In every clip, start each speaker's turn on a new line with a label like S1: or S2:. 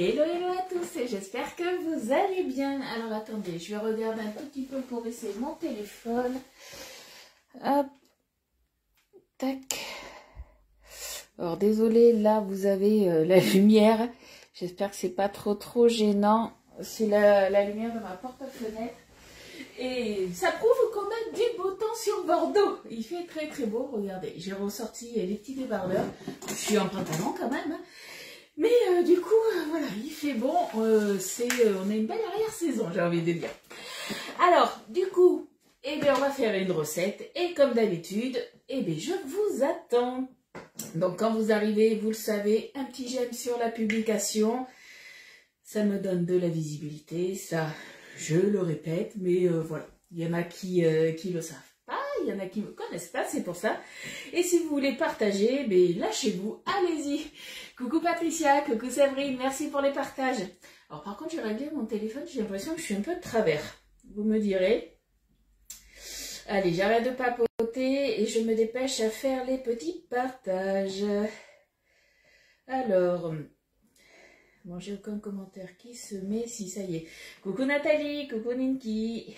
S1: Hello, hello à tous, et j'espère que vous allez bien. Alors attendez, je vais regarder un tout petit peu pour essayer mon téléphone. Hop, tac. Alors désolé, là vous avez la lumière. J'espère que c'est pas trop gênant. C'est la lumière de ma porte-fenêtre. Et ça prouve qu'on a du beau temps sur Bordeaux. Il fait très beau, regardez. J'ai ressorti les petits débardeurs. Je suis en pantalon quand même. Mais du coup, voilà, il fait bon. On a une belle arrière-saison, j'ai envie de dire. Alors, du coup, eh bien, on va faire une recette. Et comme d'habitude, eh bien, je vous attends. Donc, quand vous arrivez, vous le savez, un petit j'aime sur la publication. Ça me donne de la visibilité. Ça, je le répète, mais voilà. Il y en a qui le savent pas, il y en a qui me connaissent pas, c'est pour ça. Et si vous voulez partager, ben, lâchez-vous, allez-y. Coucou Patricia, coucou Sabrine, merci pour les partages. Alors par contre, j'ai réglé mon téléphone, j'ai l'impression que je suis un peu de travers. Vous me direz. Allez, j'arrête de papoter et je me dépêche à faire les petits partages. Alors, bon, j'ai aucun commentaire qui se met, si ça y est. Coucou Nathalie, coucou Ninki.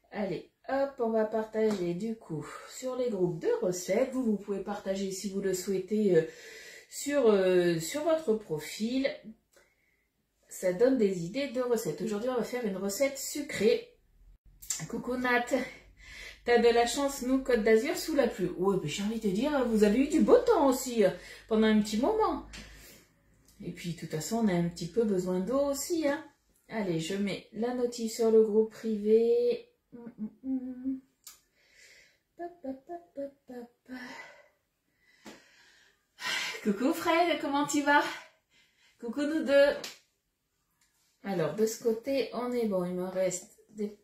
S1: Allez, hop, on va partager du coup sur les groupes de recettes. Vous pouvez partager si vous le souhaitez sur votre profil. Ça donne des idées de recettes. Aujourd'hui, on va faire une recette sucrée. Coucou Nat, t'as de la chance, nous, Côte d'Azur, sous la pluie. Ouais, j'ai envie de dire, vous avez eu du beau temps aussi pendant un petit moment. Et puis, de toute façon, on a un petit peu besoin d'eau aussi. Hein. Allez, je mets la notice sur le groupe privé. Coucou Fred, comment tu vas? Coucou nous deux. Alors, de ce côté, on est bon. Il me reste des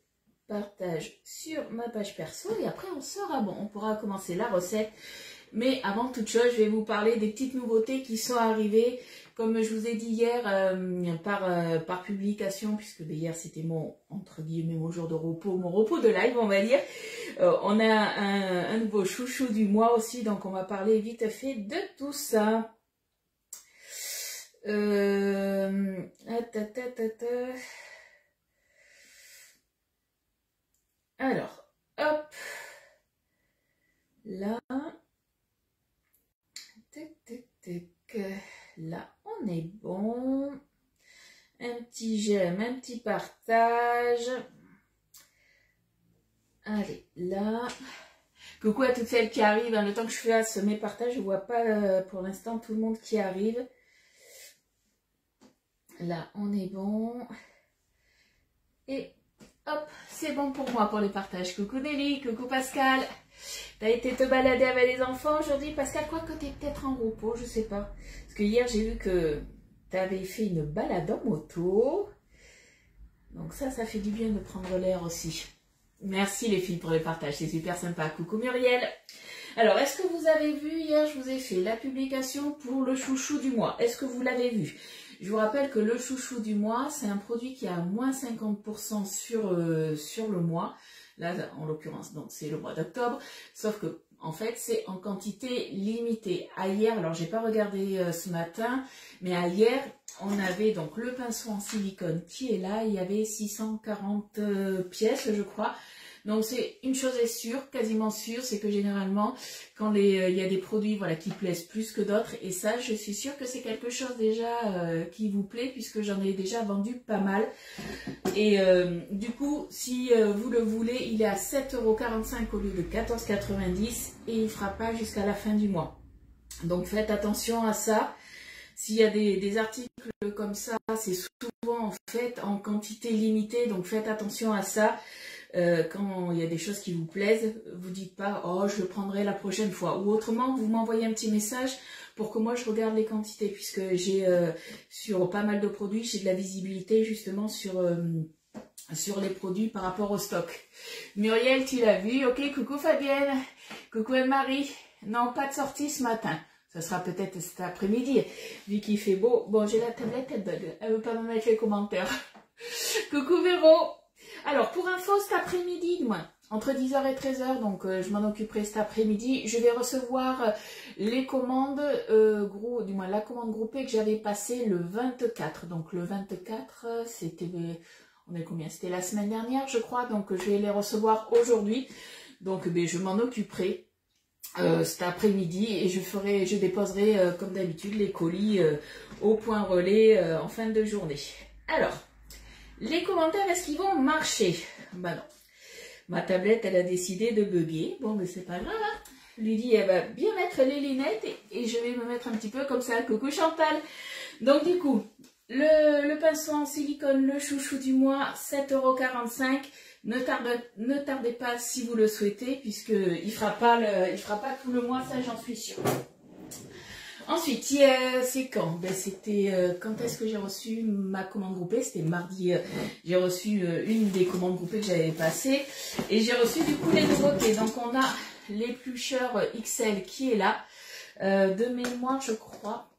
S1: partages sur ma page perso. Et après, on sera bon. On pourra commencer la recette. Mais avant toute chose, je vais vous parler des petites nouveautés qui sont arrivées. Comme je vous ai dit hier par publication, puisque hier c'était mon, entre guillemets, mon jour de repos, mon repos de live, on va dire. On a un nouveau chouchou du mois aussi, donc on va parler vite fait de tout ça. Alors, hop, là, là, on est bon. Un petit j'aime, un petit partage. Allez, là. Coucou à toutes celles qui arrivent. Le temps que je fasse mes partages, je ne vois pas pour l'instant tout le monde qui arrive. Là, on est bon. Et hop, c'est bon pour moi pour les partages. Coucou Nelly, coucou Pascal. T'as été te balader avec les enfants aujourd'hui, Pascal? Quoi que t'es peut-être en repos, je sais pas. Parce que hier, j'ai vu que t'avais fait une balade en moto. Donc ça fait du bien de prendre l'air aussi. Merci les filles pour les partages, c'est super sympa. Coucou Muriel. Alors, est-ce que vous avez vu, hier, je vous ai fait la publication pour le chouchou du mois. Est-ce que vous l'avez vu? Je vous rappelle que le chouchou du mois, c'est un produit qui a moins 50% sur le mois. Là, en l'occurrence, donc c'est le mois d'octobre. Sauf que, en fait, c'est en quantité limitée. À hier, alors j'ai pas regardé ce matin, mais à hier, on avait donc le pinceau en silicone qui est là. Il y avait 640 pièces, je crois. Donc c'est une chose est sûre, quasiment sûre, c'est que généralement quand il y a des produits voilà qui plaisent plus que d'autres, et ça je suis sûre que c'est quelque chose déjà qui vous plaît puisque j'en ai déjà vendu pas mal. Et du coup si vous le voulez, il est à 7,45 € au lieu de 14,90 et il ne fera pas jusqu'à la fin du mois. Donc faites attention à ça. S'il y a des articles comme ça, c'est souvent en fait en quantité limitée, donc faites attention à ça. Quand il y a des choses qui vous plaisent, vous dites pas « Oh, je le prendrai la prochaine fois » ou autrement, vous m'envoyez un petit message pour que moi je regarde les quantités puisque j'ai sur pas mal de produits, j'ai de la visibilité justement sur les produits par rapport au stock. Muriel, tu l'as vu? Ok, coucou Fabienne, coucou Marie. Non, pas de sortie ce matin. Ça sera peut-être cet après-midi, vu qu'il fait beau. Bon, j'ai la tablette, elle bug. Elle veut pas me mettre les commentaires. Coucou Véro. Alors, pour info, cet après-midi, entre 10h et 13h, donc je m'en occuperai cet après-midi. Je vais recevoir les commandes, du moins la commande groupée que j'avais passée le 24. Donc le 24, c'était, on est combien? C'était la semaine dernière, je crois. Donc je vais les recevoir aujourd'hui. Donc je m'en occuperai cet après-midi et je déposerai comme d'habitude les colis au point relais en fin de journée. Alors, les commentaires, est-ce qu'ils vont marcher? Bah non. Ma tablette, elle a décidé de bugger. Bon, mais c'est pas grave. Hein. Lydie, elle va bien mettre les lunettes et je vais me mettre un petit peu comme ça. Coucou Chantal. Donc du coup, le pinceau en silicone, le chouchou du mois, 7,45 €. Ne tardez pas si vous le souhaitez, puisqu'il fera pas tout le mois, ça j'en suis sûre. Ensuite, c'est quand? Ben, c'était quand est-ce que j'ai reçu ma commande groupée? C'était mardi. J'ai reçu une des commandes groupées que j'avais passées. Et j'ai reçu du coup les nouveautés. Donc on a l'éplucheur XL qui est là. De mémoire, je crois.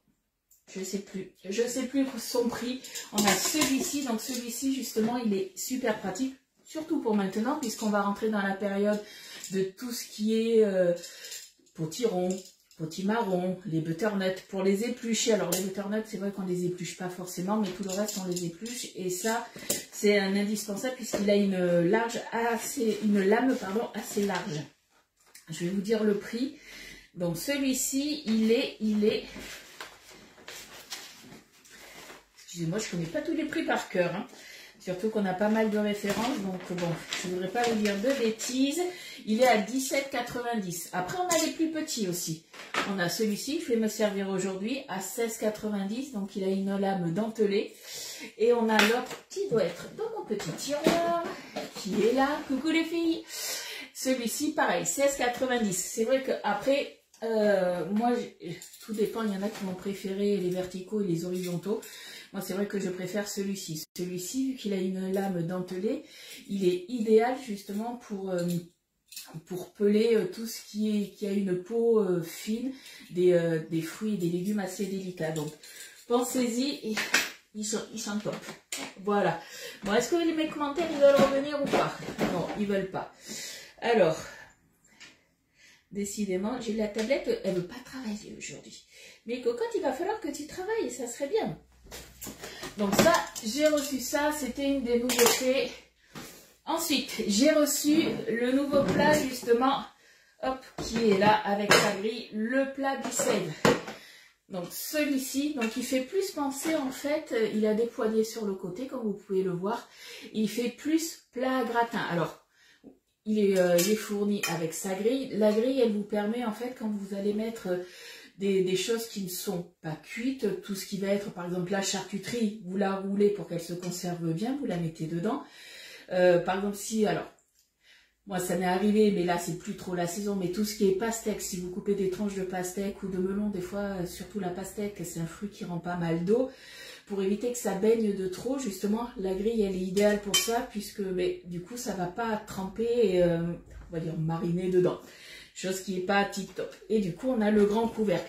S1: Je sais plus son prix. On a celui-ci. Donc celui-ci, justement, il est super pratique. Surtout pour maintenant, puisqu'on va rentrer dans la période de tout ce qui est potiron, potimarron, les butternuts, pour les éplucher. Alors les butternuts, c'est vrai qu'on les épluche pas forcément, mais tout le reste, on les épluche. Et ça, c'est un indispensable puisqu'il a une lame assez large. Je vais vous dire le prix. Donc celui-ci, il est... Excusez-moi, je connais pas tous les prix par cœur, hein. Surtout qu'on a pas mal de références, donc bon, je ne voudrais pas vous dire de bêtises. Il est à 17,90 €. Après, on a les plus petits aussi. On a celui-ci, je vais me servir aujourd'hui, à 16,90 €. Donc, il a une lame dentelée. Et on a l'autre qui doit être dans mon petit tiroir, qui est là. Coucou les filles. Celui-ci, pareil, 16,90 €. C'est vrai qu'après, moi, tout dépend. Il y en a qui vont préférer les verticaux et les horizontaux. Moi, c'est vrai que je préfère celui-ci. Celui-ci, vu qu'il a une lame dentelée, il est idéal justement pour peler tout ce qui a une peau fine, des fruits et des légumes assez délicats. Donc, pensez-y, ils sont top. Voilà. Bon, est-ce que mes commentaires, ils veulent revenir ou pas? Non, ils veulent pas. Alors, décidément, j'ai la tablette, elle veut pas travailler aujourd'hui. Mais cocotte, il va falloir que tu travailles, ça serait bien. Donc ça, j'ai reçu ça, c'était une des nouveautés. Ensuite, j'ai reçu le nouveau plat justement, hop, qui est là avec sa grille, le plat du save. Donc celui-ci, donc il fait plus penser en fait, il a des poignées sur le côté comme vous pouvez le voir. Il fait plus plat à gratin. Alors, il est fourni avec sa grille. La grille, elle vous permet en fait quand vous allez mettre... Des choses qui ne sont pas cuites, tout ce qui va être par exemple la charcuterie, vous la roulez pour qu'elle se conserve bien, vous la mettez dedans. Par exemple si, alors, moi ça m'est arrivé, mais là c'est plus trop la saison, mais tout ce qui est pastèque, si vous coupez des tranches de pastèque ou de melon, des fois, surtout la pastèque, c'est un fruit qui rend pas mal d'eau. Pour éviter que ça baigne de trop, justement, la grille elle est idéale pour ça, puisque mais, du coup ça va pas tremper et on va dire mariner dedans. Chose qui n'est pas tip top. Et du coup, on a le grand couvercle.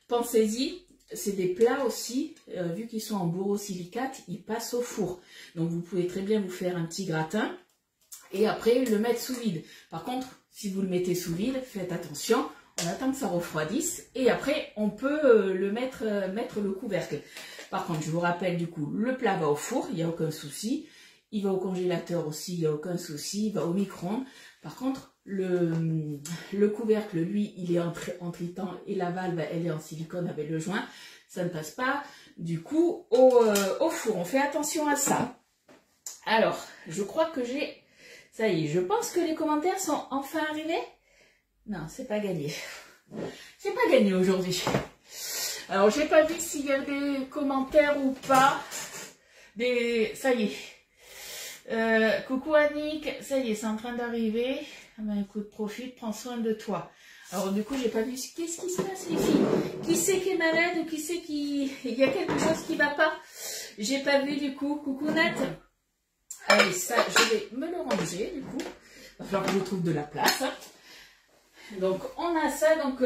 S1: Pensez-y, c'est des plats aussi, vu qu'ils sont en borosilicate, ils passent au four. Donc, vous pouvez très bien vous faire un petit gratin et après le mettre sous vide. Par contre, si vous le mettez sous vide, faites attention, on attend que ça refroidisse et après, on peut mettre le couvercle. Par contre, je vous rappelle du coup, le plat va au four, il n'y a aucun souci. Il va au congélateur aussi, il n'y a aucun souci. Il va au micro-ondes. Par contre, le couvercle, lui, il est en tritan et la valve, elle est en silicone avec le joint. Ça ne passe pas, du coup, au four. On fait attention à ça. Alors, je crois que j'ai... Ça y est, je pense que les commentaires sont enfin arrivés. Non, c'est pas gagné. C'est pas gagné aujourd'hui. Alors, j'ai pas vu s'il y a des commentaires ou pas. Ça y est. Coucou Annick, ça y est, c'est en train d'arriver. Ah ben écoute, profite, prends soin de toi. Alors du coup, j'ai pas vu. Qu'est-ce qui se passe les filles? Qui c'est qui est malade ou qui c'est qui... Il y a quelque chose qui va pas? J'ai pas vu du coup. Coucou Nat. Allez, ça, je vais me le ranger du coup. Il va falloir que je trouve de la place. Donc on a ça, donc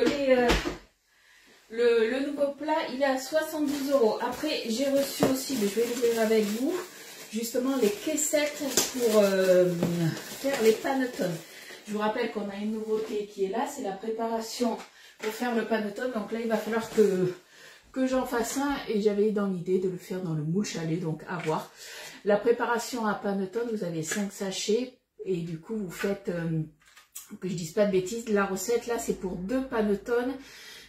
S1: le nouveau plat, il est à 72 €. Après, j'ai reçu aussi, mais je vais l'ouvrir avec vous, justement les caissettes pour faire les panettones. Je vous rappelle qu'on a une nouveauté qui est là, c'est la préparation pour faire le panettone. Donc là, il va falloir que j'en fasse un et j'avais dans l'idée de le faire dans le moule chalet, donc à voir. La préparation à panettone, vous avez 5 sachets et du coup, vous faites, que je dise pas de bêtises, la recette là, c'est pour 2 panettones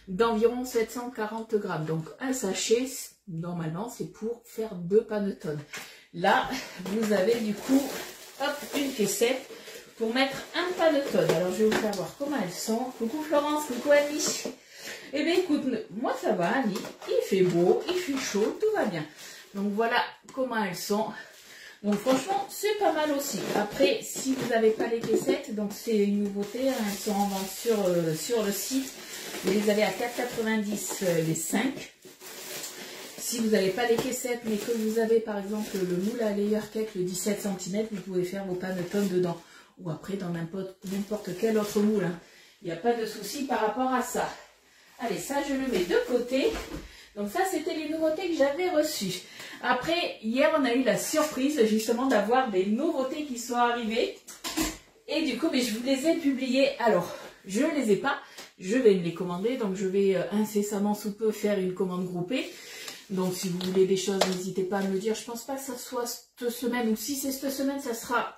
S1: d'environ 740 grammes. Donc un sachet, normalement, c'est pour faire 2 panettones. Là, vous avez du coup, hop, une caissette pour mettre un panettone. Alors, je vais vous faire voir comment elles sont. Coucou Florence, coucou Annie. Eh bien, écoute, moi ça va, Annie. Il fait beau, il fait chaud, tout va bien. Donc, voilà comment elles sont. Donc, franchement, c'est pas mal aussi. Après, si vous n'avez pas les caissettes, donc c'est une nouveauté. Hein, elles sont en vente sur le site. Vous les avez à 4,90 les 5. Si vous n'avez pas les caissettes, mais que vous avez par exemple le moule à layer cake, le 17 cm, vous pouvez faire vos panettones dedans. Ou après dans n'importe quel autre moule. Hein. Il n'y a pas de souci par rapport à ça. Allez, ça je le mets de côté. Donc ça, c'était les nouveautés que j'avais reçues. Après, hier, on a eu la surprise justement d'avoir des nouveautés qui sont arrivées. Et du coup, mais je vous les ai publiées. Alors, je ne les ai pas. Je vais me les commander. Donc, je vais incessamment sous peu faire une commande groupée. Donc, si vous voulez des choses, n'hésitez pas à me le dire. Je pense pas que ça soit cette semaine. Ou si c'est cette semaine, ça sera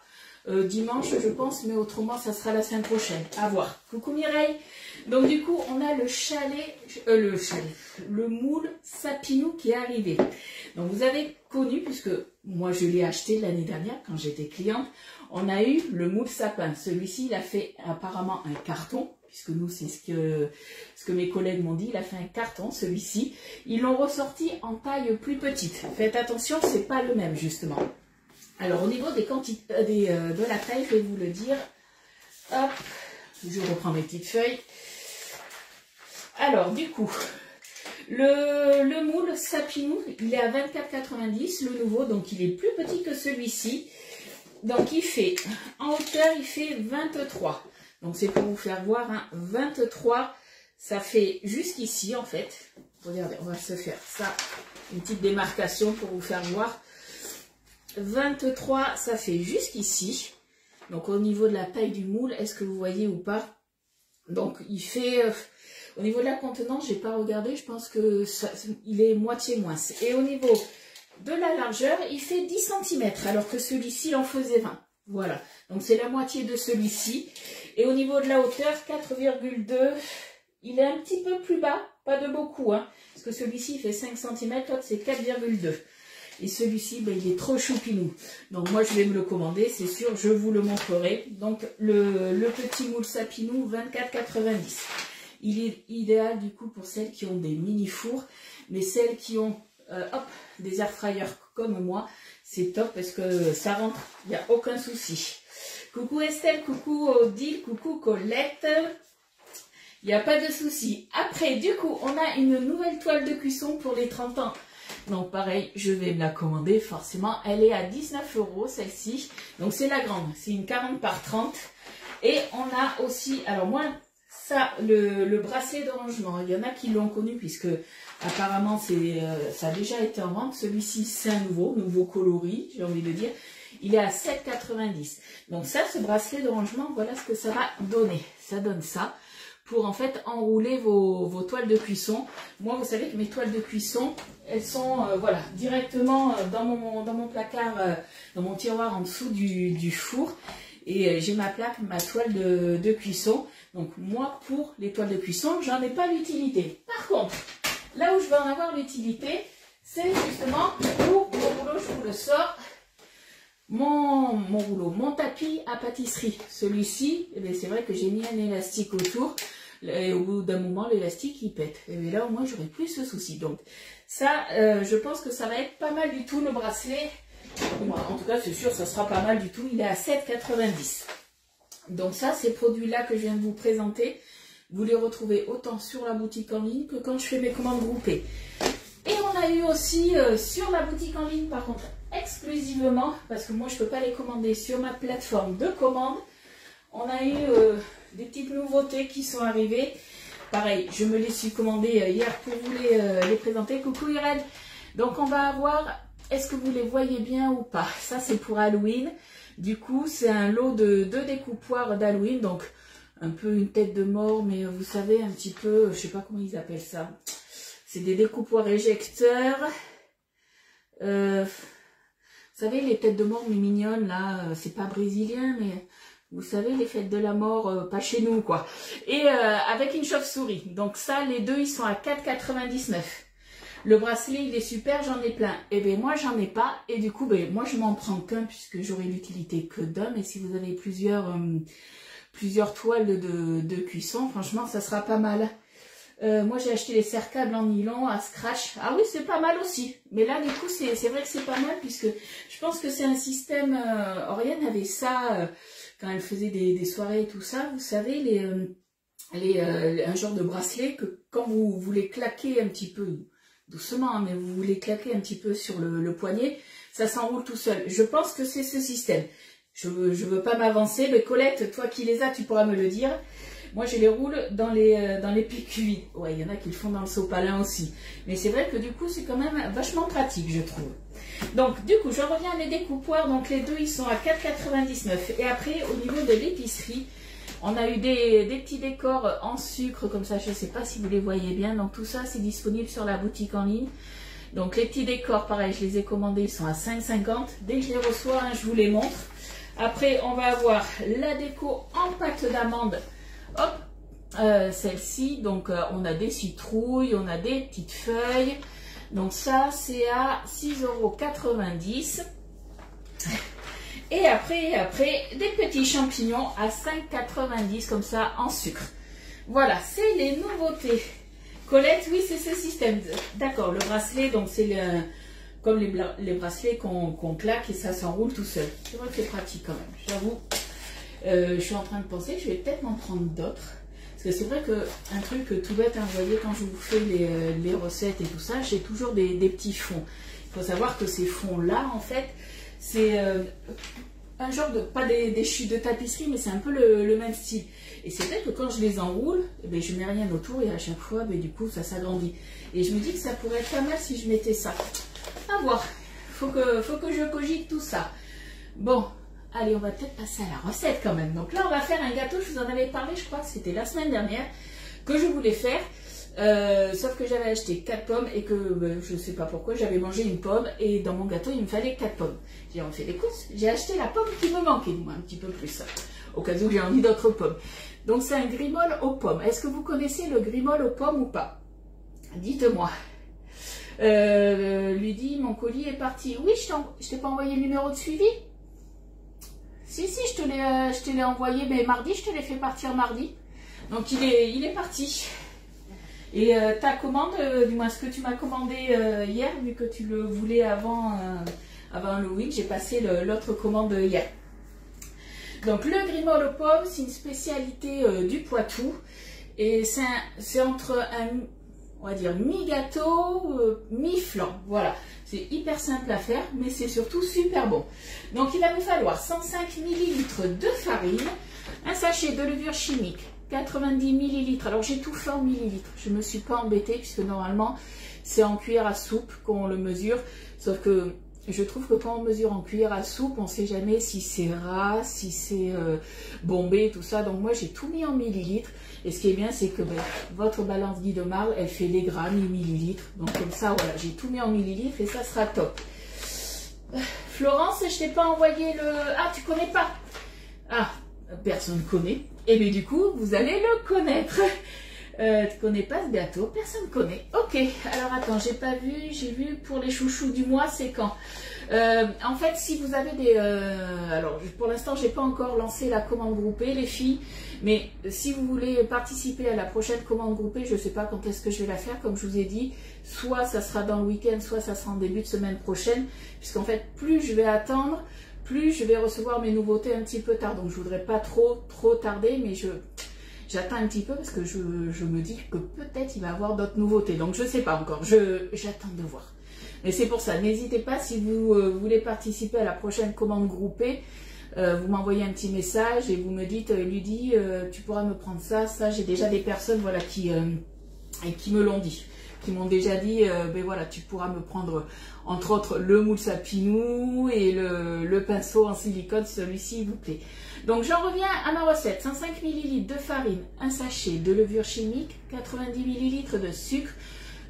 S1: dimanche, je pense. Mais autrement, ça sera la semaine prochaine. À voir. Coucou Mireille. Donc, du coup, on a le moule Sapinou qui est arrivé. Donc, vous avez connu, puisque moi, je l'ai acheté l'année dernière quand j'étais cliente. On a eu le moule sapin. Celui-ci, il a fait apparemment un carton. Puisque nous, c'est ce que mes collègues m'ont dit, il a fait un carton, celui-ci. Ils l'ont ressorti en taille plus petite. Faites attention, c'est pas le même, justement. Alors, au niveau des quantités, de la taille, je vais vous le dire. Hop, je reprends mes petites feuilles. Alors, du coup, le moule Sapinou, il est à 24,90, le nouveau, donc il est plus petit que celui-ci. Donc, il fait, en hauteur, il fait 23. Donc, c'est pour vous faire voir, hein, 23, ça fait jusqu'ici, en fait. Regardez, on va se faire ça, une petite démarcation pour vous faire voir. 23, ça fait jusqu'ici. Donc, au niveau de la taille du moule, est-ce que vous voyez ou pas? Donc, il fait... au niveau de la contenance, j'ai pas regardé, je pense que il est moitié moins. Et au niveau de la largeur, il fait 10 cm, alors que celui-ci, il en faisait 20. Voilà, donc c'est la moitié de celui-ci. Et au niveau de la hauteur, 4,2, il est un petit peu plus bas, pas de beaucoup, hein, parce que celui-ci, il fait 5 cm, l'autre, c'est 4,2. Et celui-ci, ben, il est trop choupinou. Donc moi, je vais me le commander, c'est sûr, je vous le montrerai. Donc le petit moule Sapinou, 24,90. Il est idéal du coup pour celles qui ont des mini-fours, mais celles qui ont des air fryers comme moi, c'est top parce que ça rentre, il n'y a aucun souci. Coucou Estelle, coucou Odile, coucou Colette, il n'y a pas de souci. Après, du coup, on a une nouvelle toile de cuisson pour les 30 ans. Donc pareil, je vais me la commander forcément. Elle est à 19 € celle-ci. Donc c'est la grande, c'est une 40 par 30. Et on a aussi, alors moi, ça, le bracelet de rangement, il y en a qui l'ont connu puisque apparemment ça a déjà été en vente. Celui-ci, c'est un nouveau coloris, j'ai envie de dire. Il est à 7,90 €. Donc ça, ce bracelet de rangement, voilà ce que ça va donner. Ça donne ça pour en fait enrouler vos toiles de cuisson. Moi, vous savez que mes toiles de cuisson, elles sont voilà, directement dans mon placard, dans mon tiroir en dessous du four. Et j'ai ma plaque, ma toile de cuisson. Donc moi, pour les toiles de cuisson, j'en ai pas l'utilité. Par contre, là où je vais en avoir l'utilité, c'est justement pour mon rouleau, je vous le sors, mon tapis à pâtisserie. Celui-ci, eh c'est vrai que j'ai mis un élastique autour. Et au bout d'un moment, l'élastique, il pète. Et là, au moins, j'aurai plus ce souci. Donc ça, je pense que ça va être pas mal du tout, le bracelet. En tout cas, c'est sûr, ça sera pas mal du tout. Il est à 7,90 €. Donc ça, ces produits-là que je viens de vous présenter, vous les retrouvez autant sur la boutique en ligne que quand je fais mes commandes groupées. Et on a eu aussi sur la boutique en ligne, par contre, exclusivement, parce que moi, je ne peux pas les commander sur ma plateforme de commande, on a eu des petites nouveautés qui sont arrivées. Pareil, je me les suis commandées hier pour vous les présenter. Coucou Irène. Donc on va avoir... Est-ce que vous les voyez bien ou pas? Ça, c'est pour Halloween. Du coup, c'est un lot de 2 découpoirs d'Halloween, donc un peu une tête de mort, mais vous savez, un petit peu, je sais pas comment ils appellent ça. C'est des découpoirs éjecteurs. Vous savez, les têtes de mort mais mignonnes, là, c'est pas brésilien, mais vous savez, les fêtes de la mort, pas chez nous, quoi. Et avec une chauve-souris. Donc ça, les deux, ils sont à 4,99 €. Le bracelet, il est super, j'en ai plein. Et bien moi, j'en ai pas. Et du coup, ben, moi, je m'en prends qu'un puisque j'aurai l'utilité que d'un. Et si vous avez plusieurs toiles de cuisson, franchement, ça sera pas mal. Moi, j'ai acheté les serre-câbles en nylon à scratch. Ah oui, c'est pas mal aussi. Mais là, du coup, c'est vrai que c'est pas mal puisque je pense que c'est un système... Oriane avait ça quand elle faisait des soirées et tout ça. Vous savez, un genre de bracelet que quand vous voulez claquer un petit peu... doucement, hein, mais vous voulez claquer un petit peu sur le poignet, ça s'enroule tout seul. Je pense que c'est ce système. Je veux pas m'avancer, mais Colette, toi qui les as, tu pourras me le dire. Moi, je les roule dans les PQI. Ouais, il y en a qui le font dans le sopalin aussi. Mais c'est vrai que du coup, c'est quand même vachement pratique, je trouve. Donc, du coup, je reviens à mes découpoirs. Donc, les deux, ils sont à 4,99 €. Et après, au niveau de l'épicerie, on a eu des petits décors en sucre comme ça, je ne sais pas si vous les voyez bien. Donc tout ça, c'est disponible sur la boutique en ligne. Donc les petits décors, pareil, je les ai commandés, ils sont à 5,50 €. Dès que je les reçois, hein, je vous les montre. Après, on va avoir la déco en pâte d'amande. Hop, celle-ci. Donc on a des citrouilles, on a des petites feuilles. Donc ça, c'est à 6,90 €. Et après, des petits champignons à 5,90 € comme ça en sucre. Voilà, c'est les nouveautés. Colette, oui, c'est ce système. D'accord, le bracelet, donc c'est comme les bracelets qu'on claque et ça s'enroule tout seul. C'est vrai que c'est pratique quand même, j'avoue. Je suis en train de penser que je vais peut-être m'en prendre d'autres. Parce que c'est vrai qu'un truc tout bête, hein, vous voyez, quand je vous fais les recettes et tout ça, j'ai toujours des petits fonds. Il faut savoir que ces fonds-là, en fait, c'est un genre de, pas des chutes de tapisserie, mais c'est un peu le même style. Et c'est vrai que quand je les enroule, eh bien, je mets rien autour et à chaque fois, ben, du coup, ça s'agrandit. Et je me dis que ça pourrait être pas mal si je mettais ça. À voir. Faut que je cogite tout ça. Bon, allez, on va peut-être passer à la recette quand même. Donc là, on va faire un gâteau. Je vous en avais parlé, je crois que c'était la semaine dernière, que je voulais faire. Sauf que j'avais acheté 4 pommes et que je ne sais pas pourquoi j'avais mangé une pomme et dans mon gâteau il me fallait 4 pommes. J'ai refait les courses, j'ai acheté la pomme qui me manquait, moi un petit peu plus, au cas où j'ai envie d'autres pommes. Donc c'est un grimol aux pommes. Est-ce que vous connaissez le grimol aux pommes ou pas? Dites-moi. Lui dit, mon colis est parti. Oui, je t'ai pas envoyé le numéro de suivi? Si, je te l'ai envoyé, mais mardi, je te l'ai fait partir mardi. Donc il est parti. Et ta commande, du moins ce que tu m'as commandé hier, vu que tu le voulais avant Halloween, j'ai passé l'autre commande hier. Donc le grimol aux pommes, c'est une spécialité du Poitou. Et c'est entre on va dire, mi-gâteau, mi-flan. Voilà, c'est hyper simple à faire, mais c'est surtout super bon. Donc il va me falloir 105 ml de farine, un sachet de levure chimique, 90 ml. Alors j'ai tout fait en millilitres. Je ne me suis pas embêtée puisque normalement c'est en cuillère à soupe qu'on le mesure. Sauf que je trouve que quand on mesure en cuillère à soupe, on ne sait jamais si c'est ras, si c'est bombé, tout ça. Donc moi j'ai tout mis en millilitres. Et ce qui est bien, c'est que votre balance Guy de Marle, elle fait les grammes, les millilitres. Donc comme ça, voilà, j'ai tout mis en millilitres et ça sera top. Florence, je t'ai pas envoyé le... Ah, tu connais pas? Ah, personne connaît. Et bien du coup, vous allez le connaître. Tu connais pas ce gâteau? Personne connaît. Ok, alors attends, j'ai pas vu, j'ai vu pour les chouchous du mois, c'est quand? En fait, si vous avez des... alors, pour l'instant, j'ai pas encore lancé la commande groupée, les filles. Mais si vous voulez participer à la prochaine commande groupée, je sais pas quand est-ce que je vais la faire, comme je vous ai dit. Soit ça sera dans le week-end, soit ça sera en début de semaine prochaine. Puisqu'en fait, plus je vais attendre, plus je vais recevoir mes nouveautés un petit peu tard. Donc, je voudrais pas trop tarder, mais j'attends un petit peu parce que je me dis que peut-être il va y avoir d'autres nouveautés. Donc, je sais pas encore. J'attends de voir. Mais c'est pour ça, n'hésitez pas si vous voulez participer à la prochaine commande groupée, vous m'envoyez un petit message et vous me dites, Ludie, tu pourras me prendre ça, j'ai déjà des personnes voilà, qui me l'ont dit. qui m'ont déjà dit, ben voilà, tu pourras me prendre entre autres le moule Sapinou et le pinceau en silicone, celui-ci, s'il vous plaît. Donc j'en reviens à ma recette. 105 ml de farine, un sachet de levure chimique, 90 ml de sucre,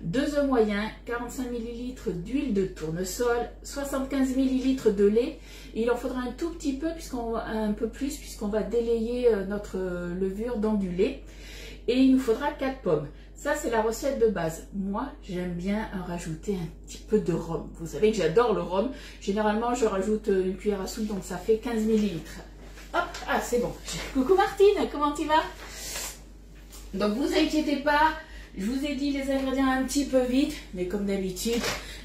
S1: 2 œufs moyens, 45 ml d'huile de tournesol, 75 ml de lait. Il en faudra un tout petit peu, un peu plus, puisqu'on va délayer notre levure dans du lait. Et il nous faudra 4 pommes. Ça, c'est la recette de base. Moi, j'aime bien rajouter un petit peu de rhum. Vous savez que j'adore le rhum. Généralement, je rajoute une cuillère à soupe, donc ça fait 15 ml. Hop, ah, c'est bon. Coucou Martine, comment tu vas? Donc, vous inquiétez pas. Je vous ai dit les ingrédients un petit peu vite, mais comme d'habitude,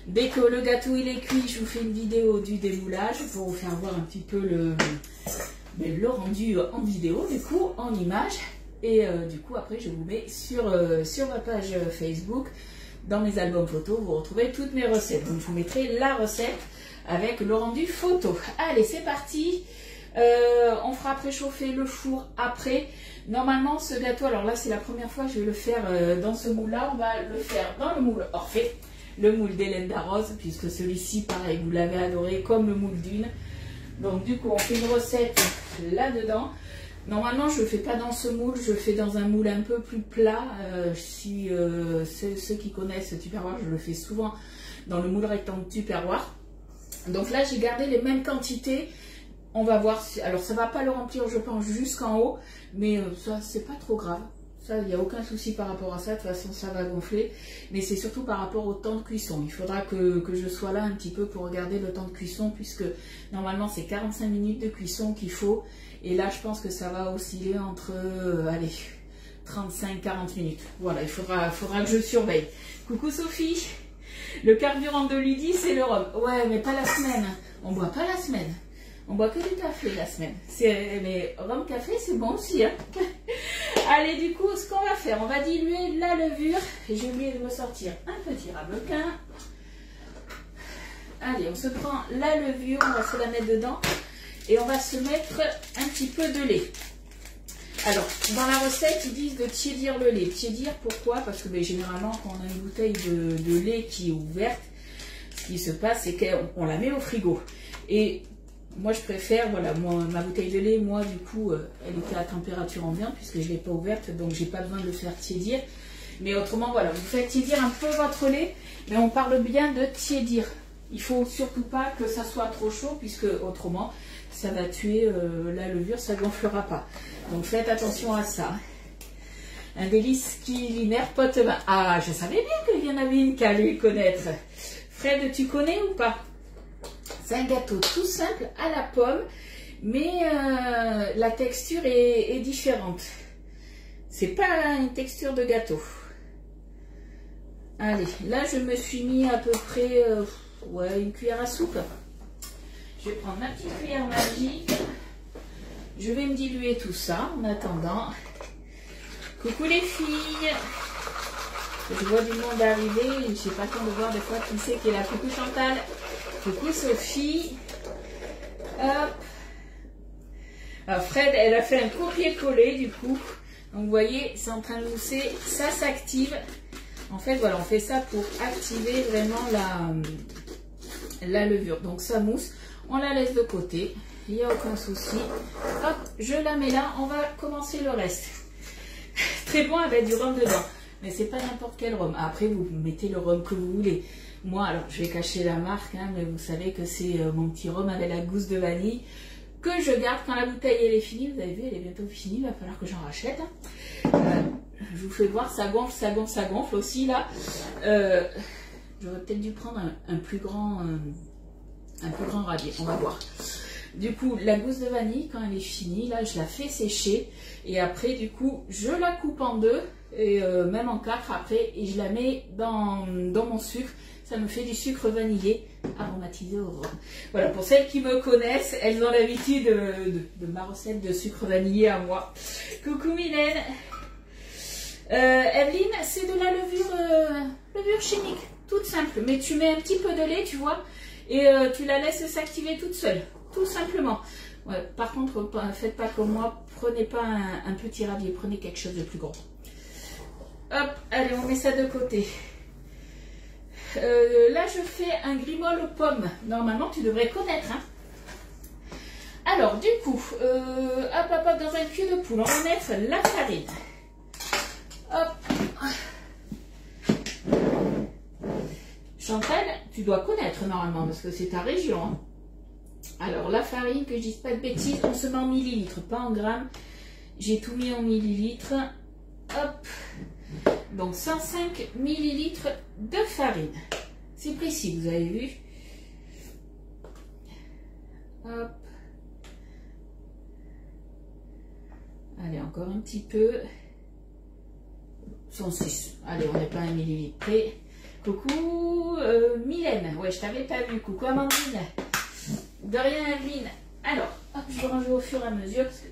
S1: dès que le gâteau il est cuit, je vous fais une vidéo du démoulage pour vous faire voir un petit peu le rendu en vidéo, du coup, en image. Et du coup, après, je vous mets sur ma page Facebook, dans mes albums photos, vous retrouvez toutes mes recettes. Donc, je vous mettrai la recette avec le rendu photo. Allez, c'est parti. On fera préchauffer le four après. Normalement, ce gâteau, alors là, c'est la première fois que je vais le faire dans ce moule-là. On va le faire dans le moule Orphée, le moule d'Hélène Darroze, puisque celui-ci, pareil, vous l'avez adoré, comme le moule d'une. Donc, du coup, on fait une recette là-dedans. Normalement, je ne le fais pas dans ce moule, je le fais dans un moule un peu plus plat. Ceux qui connaissent Tupperware, je le fais souvent dans le moule rectangle Tupperware. Donc là, j'ai gardé les mêmes quantités. On va voir, alors ça ne va pas le remplir, je pense, jusqu'en haut, mais ça, c'est pas trop grave. Ça, il n'y a aucun souci par rapport à ça, de toute façon, ça va gonfler. Mais c'est surtout par rapport au temps de cuisson. Il faudra que je sois là un petit peu pour regarder le temps de cuisson, puisque normalement, c'est 45 minutes de cuisson qu'il faut. Et là, je pense que ça va osciller entre, allez, 35-40 minutes. Voilà, il faudra que je surveille. Coucou Sophie, le carburant de Lydie, c'est le rhum. Ouais, mais pas la semaine. On boit pas la semaine. On boit que du café la semaine. Mais rhum café, c'est bon aussi. Hein. Allez, du coup, ce qu'on va faire, on va diluer la levure. Et j'ai oublié de me sortir un petit ramequin. Allez, on se prend la levure, on va se la mettre dedans. Et on va se mettre un petit peu de lait. Alors, dans la recette, ils disent de tiédir le lait. Tiédir, pourquoi? Parce que généralement, quand on a une bouteille de lait qui est ouverte, ce qui se passe, c'est qu'on la met au frigo. Et moi, je préfère, voilà, ma bouteille de lait, moi, du coup, elle était à température ambiante, puisque je ne l'ai pas ouverte, donc j'ai pas besoin de le faire tiédir. Mais autrement, voilà, vous faites tiédir un peu votre lait, mais on parle bien de tiédir. Il ne faut surtout pas que ça soit trop chaud, puisque autrement, ça va tuer la levure, ça ne gonflera pas. Donc faites attention à ça. Un délice culinaire pote-main. Ah, je savais bien qu'il y en avait une qui allait connaître. Fred, tu connais ou pas? C'est un gâteau tout simple à la pomme, mais la texture est différente. C'est pas une texture de gâteau. Allez, là je me suis mis à peu près ouais, une cuillère à soupe. Je vais prendre ma petite cuillère magique. Je vais me diluer tout ça en attendant. Coucou les filles. Je vois du monde arriver. Je n'ai pas le temps de voir des fois qui c'est qui est là. Coucou Chantal. Coucou Sophie. Hop. Alors Fred, elle a fait un copier-coller du coup. Donc vous voyez, c'est en train de mousser. Ça s'active. En fait, voilà, on fait ça pour activer vraiment la levure. Donc ça mousse. On la laisse de côté, il n'y a aucun souci. Hop, je la mets là, on va commencer le reste. Très bon avec du rhum dedans, mais c'est pas n'importe quel rhum. Après, vous mettez le rhum que vous voulez. Moi, alors, je vais cacher la marque, hein, mais vous savez que c'est mon petit rhum avec la gousse de vanille que je garde quand la bouteille elle est finie. Vous avez vu, elle est bientôt finie, il va falloir que j'en rachète. Je vous fais voir, ça gonfle, ça gonfle, ça gonfle aussi là. J'aurais peut-être dû prendre un plus grand radier, on va voir. Du coup, la gousse de vanille, quand elle est finie, là, je la fais sécher. Et après, du coup, je la coupe en deux, et même en quatre après, et je la mets dans mon sucre. Ça me fait du sucre vanillé aromatisé au rhum. Voilà, pour celles qui me connaissent, elles ont l'habitude de ma recette de sucre vanillé à moi. Coucou Mylène. Evelyne, c'est de la levure chimique, toute simple. Mais tu mets un petit peu de lait, tu vois, et tu la laisses s'activer toute seule, tout simplement. Ouais, par contre, faites pas comme moi, prenez pas un petit radier, prenez quelque chose de plus grand. Hop, allez, on met ça de côté. là je fais un grimolle aux pommes. Normalement tu devrais connaître. Hein. Alors du coup, hop, dans un cul de poule, on va mettre la farine. Hop. Chantal, tu dois connaître normalement parce que c'est ta région. Hein. Alors la farine, que je dise pas de bêtises, on se met en millilitres, pas en grammes. J'ai tout mis en millilitres. Hop. Donc 105 millilitres de farine. C'est précis, vous avez vu. Hop. Allez, encore un petit peu. 106. Allez, on n'est pas à 1 millilitre près. Coucou Mylène. Ouais, je t'avais pas vu. Coucou Amandine. De rien, Adeline. Alors, hop, je range au fur et à mesure parce que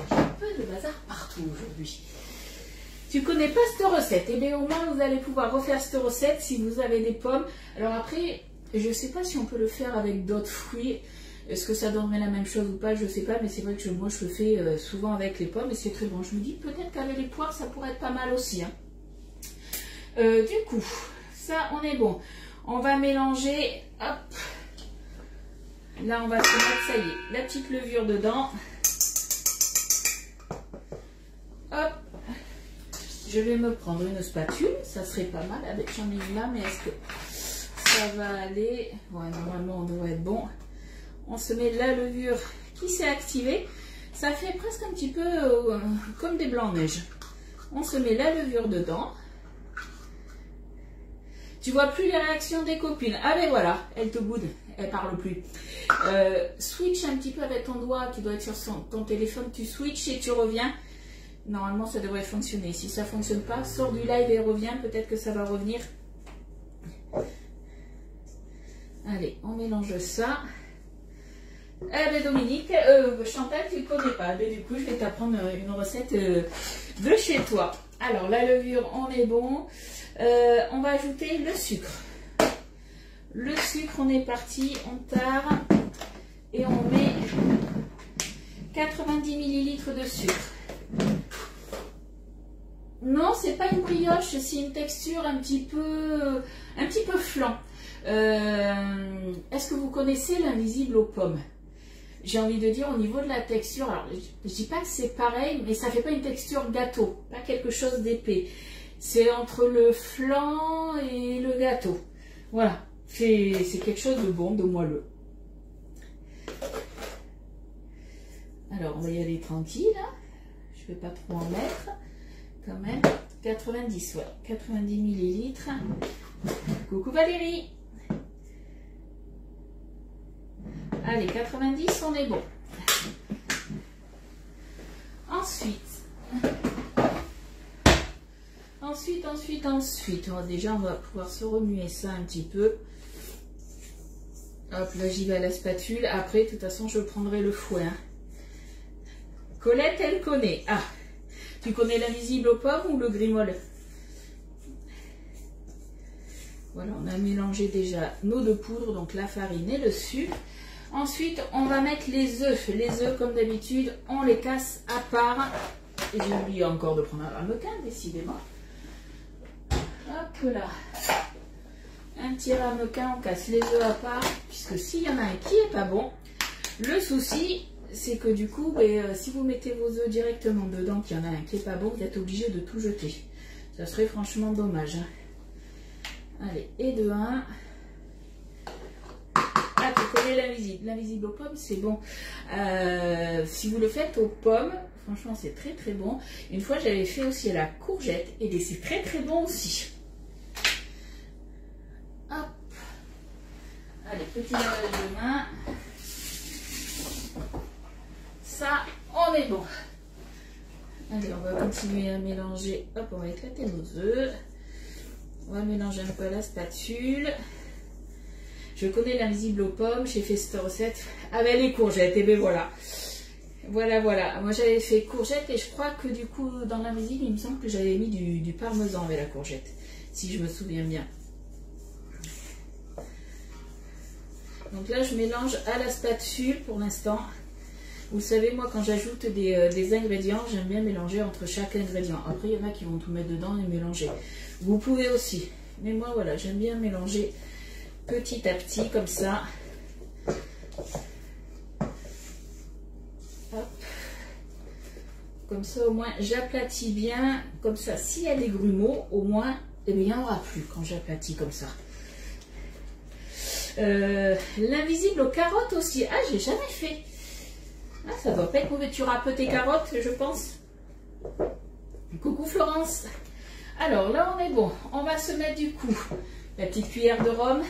S1: j'ai un peu de bazar partout aujourd'hui. Tu connais pas cette recette? Eh bien, au moins, vous allez pouvoir refaire cette recette si vous avez des pommes. Alors après, je sais pas si on peut le faire avec d'autres fruits. Est-ce que ça donnerait la même chose ou pas? Je sais pas, mais c'est vrai que moi, je le fais souvent avec les pommes et c'est très bon. Je me dis peut-être qu'avec les poires, ça pourrait être pas mal aussi. Hein. Du coup, ça, on est bon. On va mélanger. Hop. Là, on va se mettre, ça y est, la petite levure dedans. Hop. Je vais me prendre une spatule. Ça serait pas mal. Avec j'en ai une là, mais est-ce que ça va aller? Ouais, normalement, on devrait être bon. On se met la levure qui s'est activée. Ça fait presque un petit peu comme des blancs-neige. On se met la levure dedans. Tu vois plus les réactions des copines. Ah ben voilà, elle te boude, elle parle plus. Switch un petit peu avec ton doigt qui doit être sur ton téléphone. Tu switches et tu reviens. Normalement, ça devrait fonctionner. Si ça ne fonctionne pas, sors du live et reviens. Peut-être que ça va revenir. Allez, on mélange ça. Eh ben Dominique, Chantal, tu ne connais pas. Mais du coup, je vais t'apprendre une recette de chez toi. Alors, la levure, on est bon. On va ajouter le sucre. Le sucre, on est parti, on tare. Et on met 90 millilitres de sucre. Non, c'est pas une brioche, c'est une texture un petit peu flan. Est-ce que vous connaissez l'invisible aux pommes? J'ai envie de dire au niveau de la texture, alors je dis pas que c'est pareil, mais ça fait pas une texture gâteau, pas quelque chose d'épais. C'est entre le flan et le gâteau. Voilà, c'est quelque chose de bon, de moelleux. Alors on va y aller tranquille, hein. Je vais pas trop en mettre. Quand même, 90, ouais, 90 millilitres. Coucou Valérie. Allez, 90, on est bon. Ensuite. Déjà, on va pouvoir se remuer ça un petit peu. Hop, là, j'y vais à la spatule. Après, de toute façon, je prendrai le fouet. Hein. Colette, elle connaît. Ah, tu connais l'invisible aux pommes ou le grimolle? Voilà, on a mélangé déjà nos deux poudres, donc la farine et le sucre. Ensuite, on va mettre les œufs. Les œufs, comme d'habitude, on les casse à part. Et j'ai oublié encore de prendre un ramequin, décidément. Hop là. Un petit ramequin, on casse les œufs à part. Puisque s'il y en a un qui n'est pas bon, le souci, c'est que du coup, si vous mettez vos œufs directement dedans, qu'il y en a un qui n'est pas bon, vous êtes obligé de tout jeter. Ça serait franchement dommage. Hein. Allez, et de 1. Ah, tu connais l'invisible aux pommes, c'est bon. Si vous le faites aux pommes, franchement, c'est très très bon. Une fois, j'avais fait aussi à la courgette et c'est très très bon aussi. Hop. Allez, petit lavage de main. Ça, on est bon. Allez, on va continuer à mélanger. Hop, on va éclater nos œufs. On va mélanger un peu à la spatule. Je connais l'invisible aux pommes, j'ai fait cette recette avec les courgettes, et bien voilà. Voilà. Moi j'avais fait courgettes et je crois que du coup dans l'invisible, il me semble que j'avais mis du parmesan avec la courgette, si je me souviens bien. Donc là je mélange à la spatule pour l'instant. Vous savez, moi quand j'ajoute des ingrédients, j'aime bien mélanger entre chaque ingrédient. Après il y en a qui vont tout mettre dedans et mélanger. Vous pouvez aussi. Mais moi, voilà, j'aime bien mélanger petit à petit, comme ça. Hop. Comme ça, au moins, j'aplatis bien. Comme ça, s'il y a des grumeaux, au moins, eh bien, il n'y en aura plus quand j'aplatis comme ça. L'invisible aux carottes aussi. Ah, j'ai jamais fait. Ah, ça doit pas être mauvais. Tu râpes tes carottes, je pense. Coucou Florence. Alors là, on est bon. On va se mettre du coup la petite cuillère de rhum.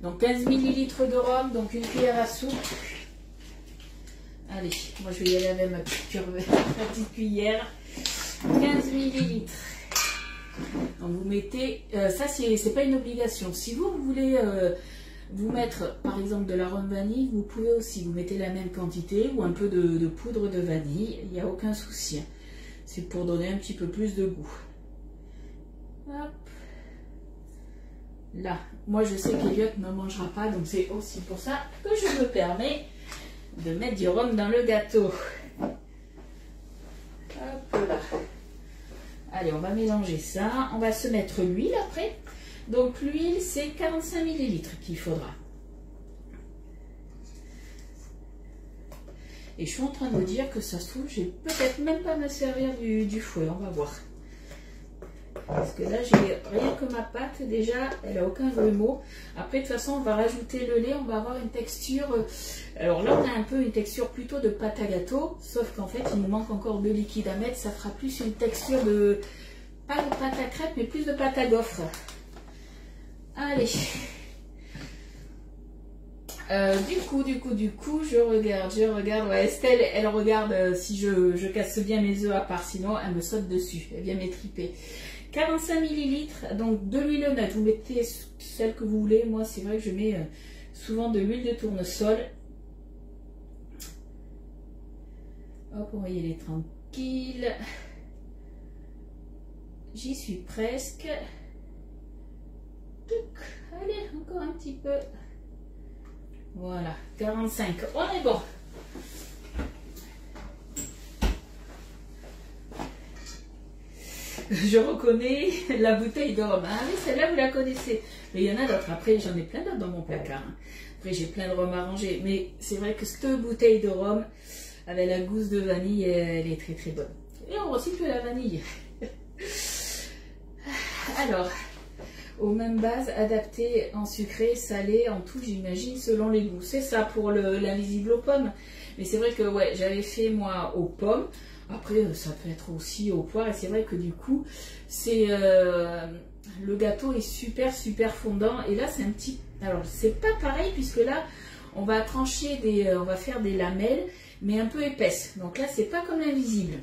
S1: Donc 15 ml de rhum, donc une cuillère à soupe. Allez, moi je vais y aller avec ma petite cuillère. 15 ml. Donc vous mettez, ça c'est pas une obligation. Si vous voulez vous mettre par exemple de l'arôme vanille, vous pouvez aussi, vous mettez la même quantité ou un peu de poudre de vanille, il n'y a aucun souci. C'est pour donner un petit peu plus de goût. Hop. Là, moi je sais qu'Eliott ne mangera pas, donc c'est aussi pour ça que je me permets de mettre du rhum dans le gâteau. Hop là. Allez, on va mélanger ça. On va se mettre l'huile après. Donc l'huile, c'est 45 ml qu'il faudra. Et je suis en train de me dire que ça se trouve, je vais peut-être même pas me servir du fouet. On va voir. Parce que là, j'ai rien que ma pâte, déjà, elle n'a aucun grumeau. Après, de toute façon, on va rajouter le lait, on va avoir une texture... Alors là, on a un peu une texture plutôt de pâte à gâteau, sauf qu'en fait, il nous manque encore de liquide à mettre. Ça fera plus une texture de... pas de pâte à crêpes, mais plus de pâte à gaufre. Allez. Du coup, je regarde. Ouais, Estelle, elle regarde si je casse bien mes œufs à part, sinon elle me saute dessus. Elle vient m'étriper. 45 ml, donc de l'huile honnête. Vous mettez celle que vous voulez. Moi, c'est vrai que je mets souvent de l'huile de tournesol. Hop, on va y aller tranquille. J'y suis presque. Allez, encore un petit peu. Voilà, 45. On est bon. Je reconnais la bouteille de rhum. Ah oui, celle-là, vous la connaissez. Mais il y en a d'autres. Après, j'en ai plein d'autres dans mon placard. Après, j'ai plein de rhum à ranger. Mais c'est vrai que cette bouteille de rhum, avec la gousse de vanille, elle est très très bonne. Et on recycle la vanille. Alors... aux mêmes bases, adaptées en sucré, salé, en tout, j'imagine, selon les goûts. C'est ça pour l'invisible aux pommes. Mais c'est vrai que ouais, j'avais fait moi aux pommes. Après, ça peut être aussi aux poires. Et c'est vrai que du coup, c'est le gâteau est super fondant. Et là, c'est un petit... Alors, c'est pas pareil puisque là, on va trancher on va faire des lamelles, mais un peu épaisses. Donc là, c'est pas comme l'invisible.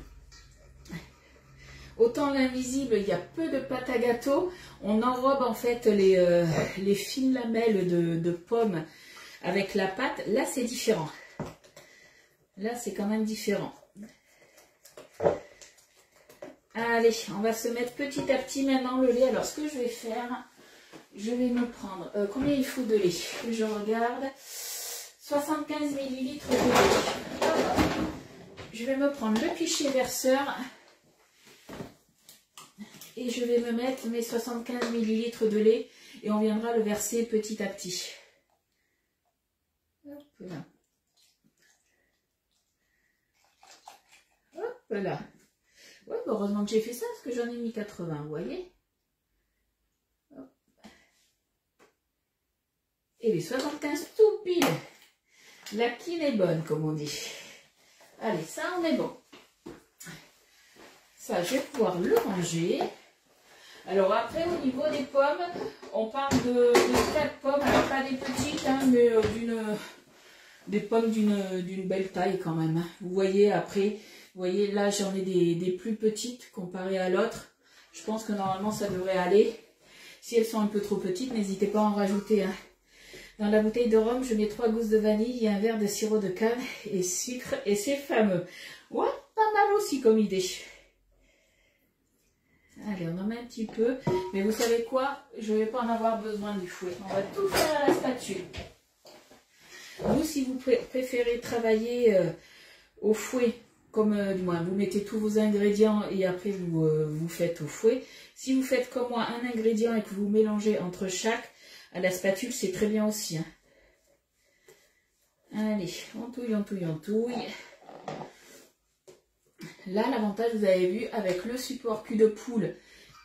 S1: Autant l'invisible, il y a peu de pâte à gâteau. On enrobe en fait les fines lamelles de pommes avec la pâte. Là, c'est différent. Là, c'est quand même différent. Allez, on va se mettre petit à petit maintenant le lait. Alors, ce que je vais faire, je vais me prendre... combien il faut de lait? Je regarde. 75 ml de lait. Je vais me prendre le pichet verseur. Et je vais me mettre mes 75 ml de lait et on viendra le verser petit à petit. Hop là. Hop là. Ouais, bah heureusement que j'ai fait ça parce que j'en ai mis 80, vous voyez. Hop. Et les 75 tout pile. La quine est bonne, comme on dit. Allez, ça, on est bon. Ça, je vais pouvoir le ranger. Alors après, au niveau des pommes, on parle de 4 pommes. Alors pas des petites, hein, mais des pommes d'une belle taille quand même. Hein. Vous voyez après, vous voyez là j'en ai des plus petites comparées à l'autre. Je pense que normalement ça devrait aller. Si elles sont un peu trop petites, n'hésitez pas à en rajouter. Hein. Dans la bouteille de rhum, je mets 3 gousses de vanille et un verre de sirop de canne et sucre. Et c'est fameux. Ouais, pas mal aussi comme idée. Allez, on en met un petit peu. Mais vous savez quoi? Je ne vais pas en avoir besoin du fouet. On va tout faire à la spatule. Vous, si vous préférez travailler au fouet, du moins, vous mettez tous vos ingrédients et après vous faites au fouet. Si vous faites comme moi un ingrédient et que vous mélangez entre chaque, à la spatule, c'est très bien aussi. Hein. Allez, on touille, on touille, on touille. Là, l'avantage, vous avez vu, avec le support cul de poule